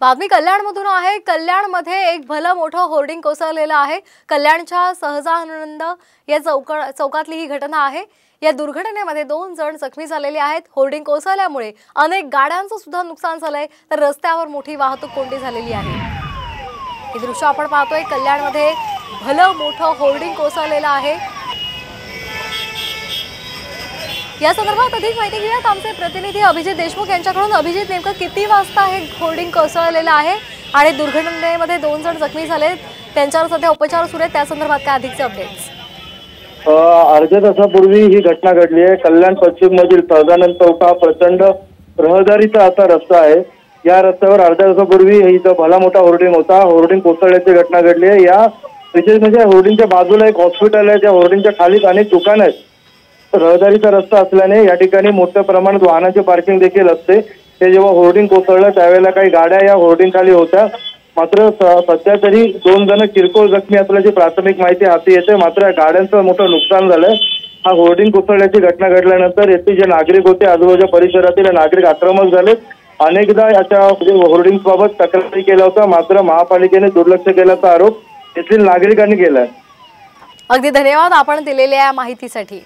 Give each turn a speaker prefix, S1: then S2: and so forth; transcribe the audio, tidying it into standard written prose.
S1: बातमी कल्याणमधून आहे। कल्याणमध्ये एक भलं मोठं होर्डिंग कोसळलेलं आहे। कल्याणच्या सहजानंद या चौकातली ही घटना आहे। या दुर्घटनेमध्ये 2 जण जखमी झालेले आहेत। होर्डिंग कोसळल्यामुळे अनेक गाड्यांचं सुद्धा नुकसान झालंय, तर रस्त्यावर मोठी वाहतूक कोंडी झालेली आहे। हे दृश्य आपण पाहतोय। कल्याणमध्ये भलं मोठं होर्डिंग कोसळलेलं आहे। या संदर्भात अधिक माहिती घेऊयात आमचे प्रतिनिधी अभिजित देशमुख यांच्याकडून। अभिजित, नेमकं किती वाजता हे होर्डिंग कोसळलेलं आहे आणि दुर्घटनेमध्ये 2 जण जखमी झाले, त्यांच्यावर सध्या उपचार सुरू आहेत, त्या संदर्भात काय अधिकचे अपडेट्स?
S2: अर्ध्या तासापूर्वी ही घटना घडली आहे। कल्याण पश्चिम मधील सहजानंद चौक हा प्रचंड रहदारीचा असा रस्ता आहे। या रस्त्यावर अर्ध्या तासापूर्वी इथं भला मोठा होर्डिंग होता। होर्डिंग कोसळल्याची घटना घडली आहे। या विशेष म्हणजे होर्डिंगच्या बाजूला एक हॉस्पिटल आहे, त्या होर्डिंगच्या खाली अनेक दुकानं आहेत। रहदारीचा रस्ता असल्याने या ठिकाणी मोठ्या प्रमाणात वाहनांचे पार्किंग देखील असते। ते जेव्हा होर्डिंग कोसळलं त्यावेळेला काही गाड्या या होर्डिंग खाली होत्या। मात्र सध्या तरी 2 जण किरकोळ जखमी असल्याची प्राथमिक माहिती हाती येते। मात्र गाड्यांचं मोठं नुकसान झालंय। हा होर्डिंग कोसळल्याची घटना घडल्यानंतर येथे जे नागरिक होते, आजूबाजूच्या परिसरातील नागरिक आक्रमक झाले। अनेकदा याच्या होर्डिंग बाबत तक्रारी केल्या होत्या, मात्र महापालिकेने दुर्लक्ष केल्याचा आरोप येथील नागरिकांनी केलाय।
S1: अगदी धन्यवाद आपण दिलेल्या माहितीसाठी।